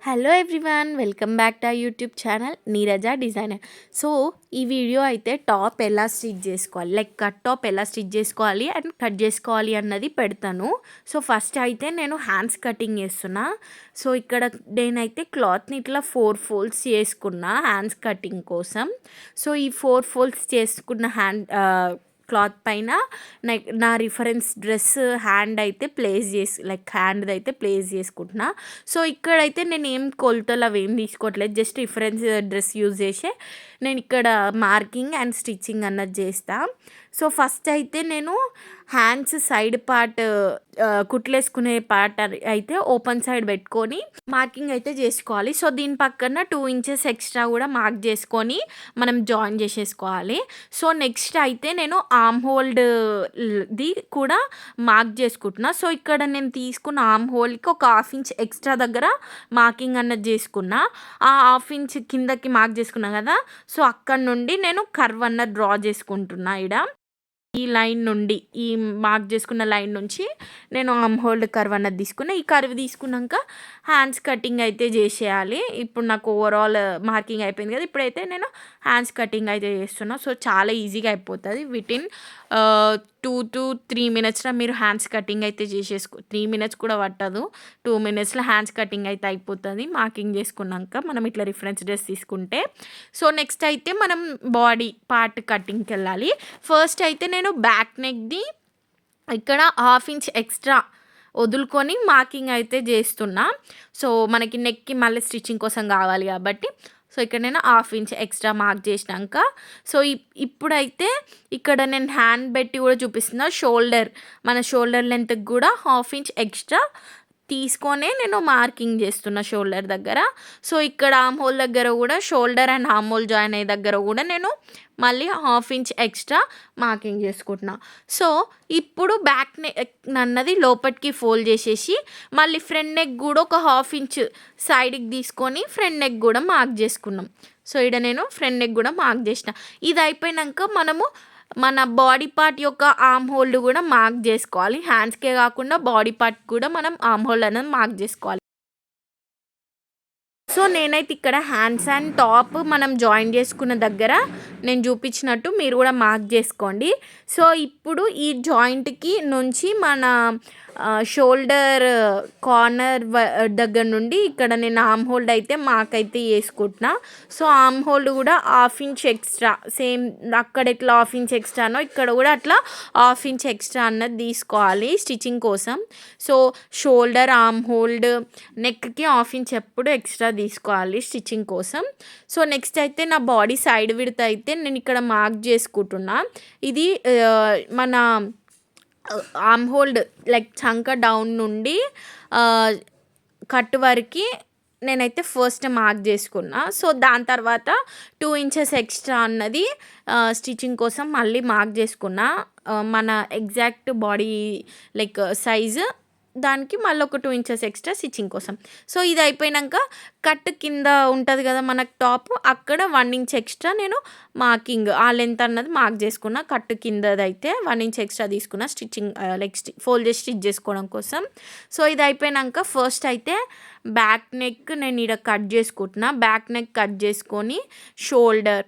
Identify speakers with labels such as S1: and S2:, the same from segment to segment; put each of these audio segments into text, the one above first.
S1: Hello everyone, welcome back to YouTube channel Neeraja designer. So ఈ video అయితే top ఎలా stitch చేసుకోవాలి, లైక్ కట్ టాప్ ఎలా స్టిచ్ చేసుకోవాలి అండ్ కట్ చేసుకోవాలి అన్నది పెడతాను. సో ఫస్ట్ అయితే నేను హ్యాండ్స్ కటింగ్ చేస్తున్నా. సో ఇక్కడ నేనైతే క్లాత్ని ఇట్లా 4 ఫోల్డ్స్ చేసుకున్నా హ్యాండ్స్ కటింగ్ కోసం. సో ఈ 4 ఫోల్డ్స్ చేసుకున్న క్లాత్ పైన నా రిఫరెన్స్ డ్రెస్ హ్యాండ్ అయితే ప్లేస్ చేసి హ్యాండ్ది అయితే ప్లేస్ చేసుకుంటున్నా. సో ఇక్కడైతే నేను ఏం కొలతలు అవి ఏం తీసుకోవట్లేదు, జస్ట్ రిఫరెన్స్ డ్రెస్ యూజ్ చేసే నేను ఇక్కడ మార్కింగ్ అండ్ స్టిచ్చింగ్ అన్నది చేస్తా. సో ఫస్ట్ అయితే నేను హ్యాండ్స్ సైడ్ పార్ట్ కుట్లేసుకునే పార్ట్ అయితే ఓపెన్ సైడ్ పెట్టుకొని మార్కింగ్ అయితే చేసుకోవాలి. సో దీని పక్కన 2 ఇంచెస్ ఎక్స్ట్రా కూడా మార్క్ చేసుకొని మనం జాయిన్ చేసేసుకోవాలి. సో నెక్స్ట్ అయితే నేను ఆర్మ్ హోల్డ్ది కూడా మార్క్ చేసుకుంటున్నా. సో ఇక్కడ నేను తీసుకున్న ఆర్మ్ హోల్డ్కి ఒక 1/2 ఇంచ్ ఎక్స్ట్రా దగ్గర మార్కింగ్ అన్నది చేసుకున్నా. ఆ 1/2 ఇంచ్ కిందకి మార్క్ చేసుకున్నా కదా, సో అక్కడ నుండి నేను కర్వ్ అన్నది డ్రా చేసుకుంటున్నా. ఈ లైన్ నుండి, ఈ మార్క్ చేసుకున్న లైన్ నుంచి నేను ఆర్మ్ హోల్డ్ కర్వ్ అన్నది తీసుకున్నా. ఈ కర్వ్ తీసుకున్నాక హ్యాండ్స్ కటింగ్ అయితే చేసేయాలి. ఇప్పుడు నాకు ఓవరాల్ మార్కింగ్ అయిపోయింది కదా, ఇప్పుడైతే నేను హ్యాండ్స్ కటింగ్ అయితే చేస్తున్నా. సో చాలా ఈజీగా అయిపోతుంది. వితిన్ 2 to 3 మినిట్స్లో మీరు హ్యాండ్స్ కటింగ్ అయితే 3 మినిట్స్ కూడా పట్టదు, 2 మినిట్స్లో హ్యాండ్స్ కటింగ్ అయితే అయిపోతుంది. మార్కింగ్ చేసుకున్నాక మనం ఇట్లా రిఫరెన్స్ డ్రెస్ తీసుకుంటే. సో నెక్స్ట్ అయితే మనం బాడీ పార్ట్ కటింగ్కి వెళ్ళాలి. ఫస్ట్ అయితే నేను బ్యాక్ నెక్ది ఇక్కడ 1/2 ఇంచ్ ఎక్స్ట్రా వదులుకొని మార్కింగ్ అయితే చేస్తున్నా. సో మనకి నెక్కి మళ్ళీ స్టిచ్చింగ్ కోసం కావాలి కాబట్టి సో ఇక్కడ నేను 1/2 ఇంచ్ ఎక్స్ట్రా మార్క్ చేసినాక, సో ఇప్పుడైతే ఇక్కడ నేను హ్యాండ్ పెట్టి కూడా చూపిస్తున్నా. మన షోల్డర్ లెంత్కి కూడా 1/2 ఇంచ్ ఎక్స్ట్రా తీసుకొనే నేను మార్కింగ్ చేస్తున్నా షోల్డర్ దగ్గర. సో ఇక్కడ ఆర్మ్ హోల్ దగ్గర కూడా, shoulder and arm whole join అయ్యే దగ్గర కూడా నేను మళ్ళీ 1/2 ఇంచ్ ఎక్స్ట్రా మార్కింగ్ చేసుకుంటున్నా. సో ఇప్పుడు బ్యాక్ నెక్ అన్నది లోపలికి ఫోల్డ్ చేసేసి మళ్ళీ ఫ్రంట్ నెక్ కూడా ఒక 1/2 ఇంచ్ సైడ్కి తీసుకొని ఫ్రంట్ నెక్ కూడా మార్క్ చేసుకున్నాం. సో ఇక్కడ నేను ఫ్రంట్ నెక్ కూడా మార్క్ చేసిన. ఇది అయిపోయాక మనము మన బాడీ పార్ట్ యొక్క ఆర్మ్ హోల్డ్ కూడా మార్క్ చేసుకోవాలి. హ్యాండ్స్కే కాకుండా బాడీ పార్ట్ కూడా మనం ఆర్మ్ హోల్డ్ అనేది మార్క్ చేసుకోవాలి. సో నేనైతే ఇక్కడ హ్యాండ్స్ అండ్ టాప్ మనం జాయిన్ చేసుకున్న దగ్గర నేను చూపించినట్టు మీరు కూడా మార్క్ చేసుకోండి. సో ఇప్పుడు ఈ జాయింట్కి నుంచి మన షోల్డర్ కార్నర్ దగ్గర నుండి ఇక్కడ నేను ఆర్మ్ హోల్డ్ అయితే మార్క్ అయితే వేసుకుంటున్నా. సో ఆర్మ్ హోల్డ్ కూడా 1/2 ఇంచ్ ఎక్స్ట్రా, సేమ్ అక్కడ ఎట్లా 1/2 ఇంచ్ ఎక్స్ట్రానో ఇక్కడ కూడా అట్లా 1/2 ఇంచ్ ఎక్స్ట్రా అన్నది తీసుకోవాలి స్టిచ్చింగ్ కోసం. సో షోల్డర్, ఆర్మ్ హోల్డ్, నెక్కి 1/2 ఇంచ్ ఎప్పుడు ఎక్స్ట్రా తీసుకోవాలి స్టిచ్చింగ్ కోసం. సో నెక్స్ట్ అయితే నా బాడీ సైడ్ విడ్త్ అయితే నేను ఇక్కడ మార్క్ చేసుకుంటున్నా. ఇది మన ఆర్మ్ హోల్డ్ చంక డౌన్ నుండి కట్ వరకు నేనైతే ఫస్ట్ మార్క్ చేసుకున్నా. సో దాని తర్వాత 2 ఇంచెస్ ఎక్స్ట్రా అన్నది స్టిచ్చింగ్ కోసం మళ్ళీ మార్క్ చేసుకున్నా. మన ఎగ్జాక్ట్ బాడీ సైజు దానికి మళ్ళీ ఒక 2 ఇంచెస్ ఎక్స్ట్రా స్టిచ్చింగ్ కోసం. సో ఇది అయిపోయాక కట్ కింద ఉంటుంది కదా మనకు టాప్, అక్కడ 1 ఇంచ్ ఎక్స్ట్రా నేను మార్కింగ్ ఆ లెంత్ అన్నది మార్క్ చేసుకున్నా. కట్ కిందదైతే 1 ఇంచ్ ఎక్స్ట్రా తీసుకున్నా స్టిచ్చింగ్ ఫోల్డ్ చేసి స్టిచ్ చేసుకోవడం కోసం. సో ఇది అయిపోయాక ఫస్ట్ అయితే బ్యాక్ నెక్ నేను ఇక్కడ కట్ చేసుకుంటున్నా. బ్యాక్ నెక్ కట్ చేసుకొని shoulder,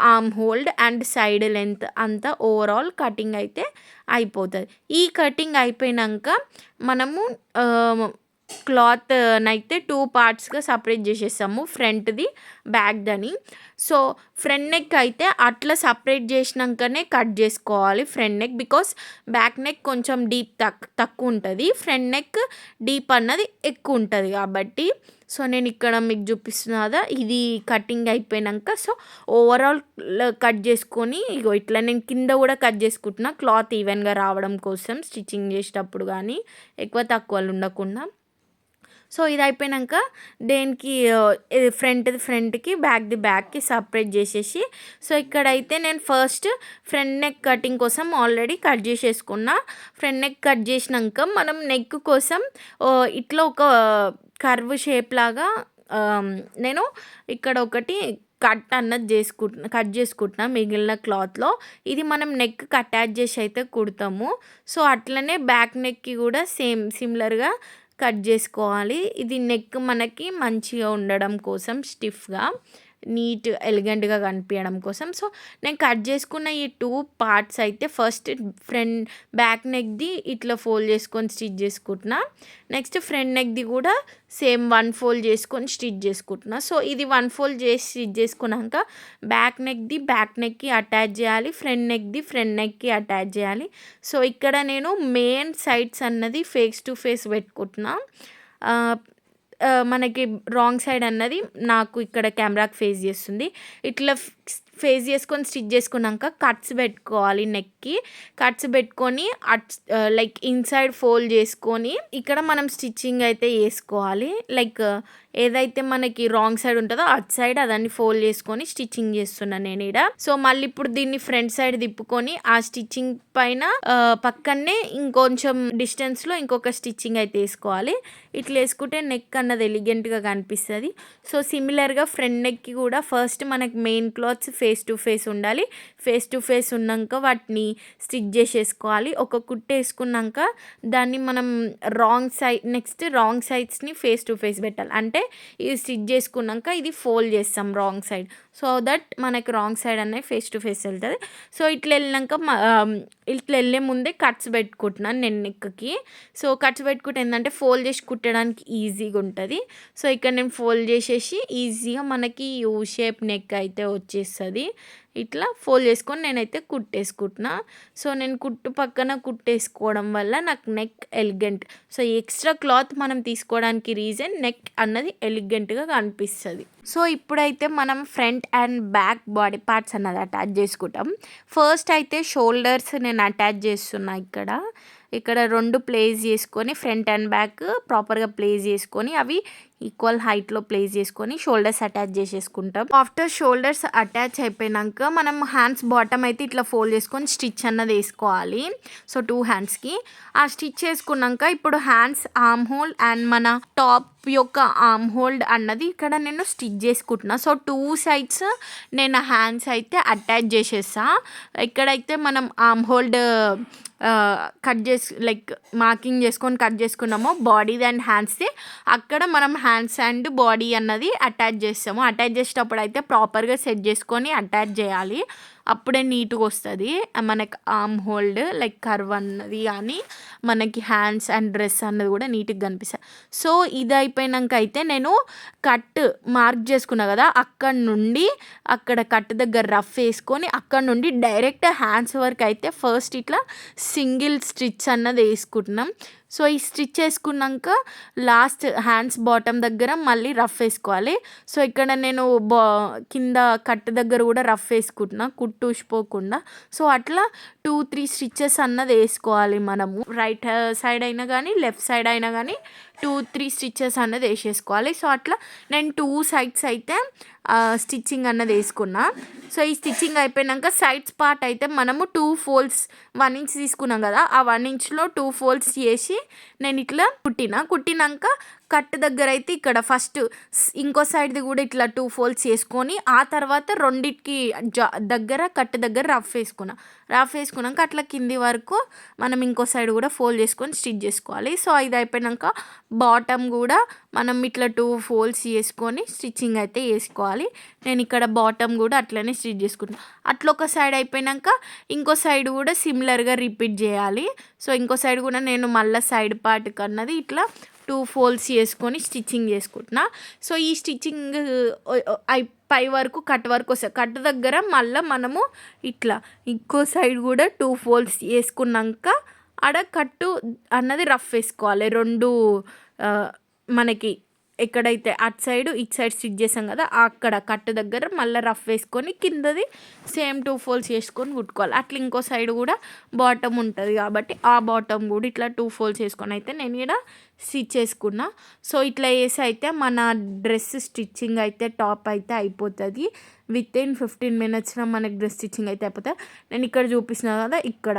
S1: arm hold and side length అంతా ఓవరాల్ కటింగ్ అయితే అయిపోతుంది. ఈ కటింగ్ అయిపోయాక మనము క్లాత్ అయితే 2 పార్ట్స్గా సపరేట్ చేసేస్తాము, ఫ్రంట్ది బ్యాక్దని. సో ఫ్రంట్ నెక్ అయితే అట్లా సపరేట్ చేసినాకనే కట్ చేసుకోవాలి front neck, because back neck కొంచెం డీప్ తక్కువ ఉంటుంది, ఫ్రంట్ నెక్ డీప్ అన్నది ఎక్కువ ఉంటుంది కాబట్టి. సో నేను ఇక్కడ మీకు చూపిస్తున్నా కదా, ఇది కటింగ్ అయిపోయాక సో ఓవరాల్ కట్ చేసుకొని ఇట్లా నేను కింద కూడా కట్ చేసుకుంటున్నా క్లాత్ ఈవెన్గా రావడం కోసం స్టిచ్చింగ్ చేసేటప్పుడు కానీ ఎక్కువ తక్కువలు ఉండకుండా. సో ఇది అయిపోయాక దేనికి ఫ్రంట్కి బ్యాక్కి సపరేట్ చేసేసి, సో ఇక్కడైతే నేను ఫస్ట్ ఫ్రంట్ నెక్ కటింగ్ కోసం ఆల్రెడీ కట్ చేసేసుకున్నా. ఫ్రంట్ నెక్ కట్ చేసినాక మనం నెక్ కోసం ఇట్లా ఒక కర్వ్ షేప్ లాగా నేను ఇక్కడ ఒకటి కట్ చేసుకుంటున్నా మిగిలిన క్లాత్లో. ఇది మనం నెక్కి అటాచ్ చేసి అయితే కుడతాము. సో అట్లనే బ్యాక్ నెక్కి కూడా సిమిలర్గా కట్ చేసుకోవాలి. ఇది నెక్ మనకి మంచిగా ఉండడం కోసం స్టిఫ్‌గా, నీట్ ఎలిగెంట్‌గా కనిపియడం కోసం. సో, నేను కట్ చేసుకున్న ఈ 2 పార్ట్స్ అయితే ఫస్ట్ బ్యాక్ నెక్‌ది ఇట్లా ఫోల్డ్ చేసుకొని స్టిచ్ చేసుకుంటున్నా. నెక్స్ట్ ఫ్రంట్ నెక్‌ది కూడా సేమ్ 1 ఫోల్డ్ చేసుకొని స్టిచ్ చేసుకుంటున్నా. సో, ఇది 1 ఫోల్డ్ చేసి స్టిచ్ చేసుకున్నాక బ్యాక్ నెక్‌కి అటాచ్ చేయాలి. ఫ్రంట్ నెక్‌కి అటాచ్ చేయాలి. సో, ఇక్కడ నేను మెయిన్ సైడ్స్ అన్నది ఫేస్ టు ఫేస్ పెట్టుకుంటున్నా. మనకి రాంగ్ సైడ్ అన్నది నాకు ఇక్కడ కెమెరాకి ఫేస్ చేస్తుంది. ఇట్లా ఫేస్ చేసుకొని స్టిచ్ చేసుకున్నాక కట్స్ పెట్టుకోవాలి. నెక్కి కట్స్ పెట్టుకొని లైక్ ఇన్సైడ్ ఫోల్డ్ చేసుకొని ఇక్కడ మనం స్టిచ్చింగ్ అయితే వేసుకోవాలి. లైక్ ఏదైతే మనకి రాంగ్ సైడ్ ఉంటుందో అటు సైడ్ అదాన్ని ఫోల్డ్ చేసుకొని స్టిచ్చింగ్ చేస్తున్నాను నేను ఇక్కడ. సో మళ్ళీ ఇప్పుడు దీన్ని ఫ్రంట్ సైడ్ తిప్పుకొని ఆ స్టిచ్చింగ్ పైన పక్కనే ఇంకొంచెం డిస్టెన్స్లో ఇంకొక స్టిచ్చింగ్ అయితే వేసుకోవాలి. ఇట్లా వేసుకుంటే నెక్ అన్నది ఎలిగెంట్గా కనిపిస్తుంది. సో సిమిలర్గా ఫ్రంట్ నెక్కి కూడా ఫస్ట్ మనకి main clothes face to face ఉండాలి. ఫేస్ టు ఫేస్ ఉన్నాక వాటిని స్టిచ్ చేసేసుకోవాలి. ఒక కుట్టు వేసుకున్నాక దాన్ని మనం రాంగ్ సైడ్స్ని ఫేస్ టు ఫేస్ పెట్టాలి. అంటే ఇది స్టిచ్ చేసుకున్నాక ఇది ఫోల్డ్ చేస్తాం రాంగ్ సైడ్. సో దట్ మనకి రాంగ్ సైడ్ అనేది ఫేస్ టు ఫేస్ వెళ్తుంది. సో ఇట్లా వెళ్ళే ముందే కట్స్ పెట్టుకుంటున్నాను నేను నెక్కి. సో కట్స్ పెట్టుకుంటే ఏంటంటే ఫోల్డ్ చేసి కుట్టడానికి ఈజీగా ఉంటుంది. సో ఇక్కడ నేను ఫోల్డ్ చేసేసి ఈజీగా మనకి యూ షేప్ నెక్ అయితే వచ్చేస్తుంది. ఇట్లా ఫోల్డ్ చేసుకొని నేనైతే కుట్టేసుకుంటున్నా. సో నేను పక్కన కుట్టేసుకోవడం వల్ల నాకు neck elegant. So extra cloth మనం తీసుకోవడానికి రీజన్ నెక్ అన్నది ఎలిగెంట్గా కనిపిస్తుంది. సో ఇప్పుడైతే మనం front and back body parts అన్నది అటాచ్ చేసుకుంటాం. ఫస్ట్ అయితే షోల్డర్స్ నేను అటాచ్ చేస్తున్నా. ఇక్కడ 2 ప్లేస్ చేసుకొని ఫ్రంట్ అండ్ బ్యాక్ ప్రాపర్గా ప్లేస్ చేసుకొని అవి ఈక్వల్ హైట్లో ప్లేస్ చేసుకొని షోల్డర్స్ అటాచ్ చేసేసుకుంటాం. ఆఫ్టర్ షోల్డర్స్ అటాచ్ అయిపోయినాక మనం హ్యాండ్స్ బాటమ్ అయితే ఇట్లా ఫోల్డ్ చేసుకొని స్టిచ్ అన్నది వేసుకోవాలి. సో 2 హ్యాండ్స్కి ఆ స్టిచ్ వేసుకున్నాక ఇప్పుడు హ్యాండ్స్ ఆర్మ్ హోల్ అండ్ మన టాప్ యొక్క ఆర్మ్ హోల్డ్ అన్నది ఇక్కడ నేను స్టిచ్ చేసుకుంటున్నా. సో 2 సైడ్స్ నేను హ్యాండ్స్ అయితే అటాచ్ చేసేసా. ఇక్కడైతే మనం ఆర్మ్ హోల్డ్ కట్ చేసి లైక్ మార్కింగ్ చేసుకొని కట్ చేసుకున్నామో బాడీది అండ్ హ్యాండ్స్ది, అక్కడ మనం హ్యాండ్స్ అండ్ బాడీ అన్నది అటాచ్ చేస్తాము. అటాచ్ చేసేటప్పుడు అయితే ప్రాపర్గా సెట్ చేసుకొని అటాచ్ చేయాలి. అప్పుడే నీట్గా వస్తుంది మనకి ఆర్మ్ హోల్డ్ లైక్ కర్వ్ అన్నది కానీ మనకి హ్యాండ్స్ అండ్ డ్రెస్ అన్నది కూడా నీట్గా కనిపిస్తుంది. సో ఇది అయిపోయినాక అయితే నేను కట్ మార్క్ చేసుకున్నా కదా, అక్కడ కట్ దగ్గర రఫ్ వేసుకొని అక్కడ నుండి డైరెక్ట్ హ్యాండ్స్ వరకు అయితే ఫస్ట్ ఇట్లా సింగిల్ స్టిచ్ అన్నది వేసుకుంటున్నాం. సో ఈ స్టిచ్ వేసుకున్నాక లాస్ట్ హ్యాండ్స్ బాటమ్ దగ్గర మళ్ళీ రఫ్ వేసుకోవాలి. సో ఇక్కడ నేను కింద కట్ దగ్గర కూడా రఫ్ వేసుకుంటున్నా కుట్టు ఊసిపోకుండా. సో అట్లా 2-3 స్టిచెస్ అన్నది వేసుకోవాలి మనము. రైట్ సైడ్ అయినా కానీ లెఫ్ట్ సైడ్ అయినా కానీ 2-3 స్టిచెస్ అన్నది వేసేసుకోవాలి. సో అట్లా నేను 2 సైడ్స్ అయితే స్టిచ్చింగ్ అన్నది వేసుకున్నా. సో ఈ స్టిచ్చింగ్ అయిపోయినాక సైడ్స్ పార్ట్ అయితే మనము 2 ఫోల్డ్స్ 1 ఇంచ్ తీసుకున్నాం కదా, ఆ 1 ఇంచ్లో 2 ఫోల్డ్స్ చేసి నేను ఇట్లా కుట్టినాక కట్ దగ్గర అయితే ఇక్కడ ఫస్ట్ ఇంకో సైడ్ది కూడా ఇట్లా 2 ఫోల్డ్స్ చేసుకొని ఆ తర్వాత రెండిటికి కట్ దగ్గర రఫ్ వేసుకున్నాక అట్లా కింది వరకు మనం ఇంకో సైడ్ కూడా ఫోల్డ్ చేసుకొని స్టిచ్ చేసుకోవాలి. సో ఇది అయిపోయినాక బాటమ్ కూడా మనం ఇట్లా 2 ఫోల్డ్స్ చేసుకొని స్టిచ్చింగ్ అయితే వేసుకోవాలి. నేను ఇక్కడ బాటమ్ కూడా అట్లనే స్టిచ్ చేసుకుంటాను. అట్లా ఒక సైడ్ అయిపోయినాక ఇంకో సైడ్ కూడా సిమిలర్గా రిపీట్ చేయాలి. సో ఇంకో సైడ్ కూడా నేను మళ్ళీ సైడ్ పార్ట్ కన్నది ఇట్లా 2 ఫోల్డ్స్ చేసుకొని స్టిచ్చింగ్ చేసుకుంటున్నా. సో ఈ స్టిచ్చింగ్ పై వరకు కట్ వరకు వస్తుంది. కట్ దగ్గర మళ్ళీ మనము ఇట్లా ఇంకో సైడ్ కూడా 2 ఫోల్డ్స్ వేసుకున్నాక ఆడ కట్టు అన్నది రఫ్ వేసుకోవాలి. 2 మనకి ఎక్కడైతే అటు సైడ్ ఇటు సైడ్ స్టిచ్ చేసాం కదా అక్కడ కట్ దగ్గర మళ్ళీ రఫ్ వేసుకొని కిందది సేమ్ 2 ఫోల్డ్స్ వేసుకొని కుట్టుకోవాలి. అట్లా ఇంకో సైడ్ కూడా బాటమ్ ఉంటుంది కాబట్టి ఆ బాటమ్ కూడా ఇట్లా 2 ఫోల్డ్స్ వేసుకొని అయితే నేను ఇక్కడ స్టిచ్ చేసుకున్నా. సో ఇట్లా వేసి అయితే మన డ్రెస్ స్టిచ్చింగ్ అయితే టాప్ అయితే అయిపోతుంది. వితిన్ 15 మినిట్స్లో మనకి డ్రెస్ స్టిచ్చింగ్ అయితే అయిపోతుంది. నేను ఇక్కడ చూపిస్తున్నాను కదా, ఇక్కడ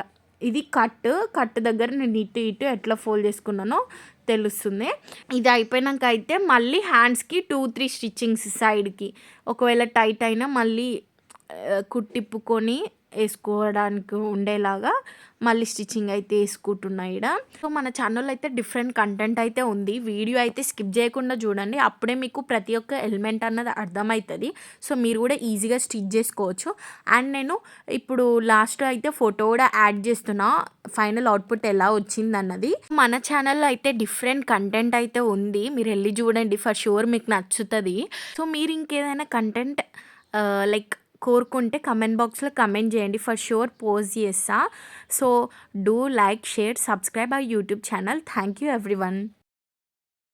S1: ఇది కట్ దగ్గర నేను ఇటు ఎట్లా ఫోల్డ్ చేసుకున్నానో తెలుస్తుంది. ఇది అయిపోయినాక అయితే మళ్ళీ హ్యాండ్స్కి 2-3 స్టిచ్చింగ్స్ సైడ్కి ఒకవేళ టైట్ అయినా మళ్ళీ కుట్టిప్పుకొని ఏసుకోవడానికి ఉండేలాగా మళ్ళీ స్టిచ్చింగ్ అయితే ఏసుకుంటున్నా ఈడ. సో, మన ఛానల్‌లో అయితే డిఫరెంట్ కంటెంట్ అయితే ఉంది. వీడియో అయితే స్కిప్ చేయకుండా చూడండి. అప్పుడే మీకు ప్రతి ఒక్క ఎలిమెంట్ అన్నది అర్థమైతది. సో, మీరు కూడా ఈజీగా స్టిచ్ చేసుకోవచ్చు. అండ్ నేను ఇప్పుడు లాస్ట్‌లో అయితే ఫోటో కూడా యాడ్ చేస్తున్నా. ఫైనల్ అవుట్‌పుట్ ఎలా వచ్చిందన్నది. మన ఛానల్‌లో అయితే డిఫరెంట్ కంటెంట్ అయితే ఉంది. మీరెళ్లి చూడండి. ఫర్ ష్యూర్ మీకు నచ్చుతది. సో, మీరు ఇంకేదైనా కంటెంట్ లైక్ కోరుకుంటే కమెంట్ బాక్స్‌లో కమెంట్ చేయండి. ఫర్ ష్యూర్ పోస్ట్ చేస్తా. So, do like, share, subscribe our YouTube channel. Thank you everyone.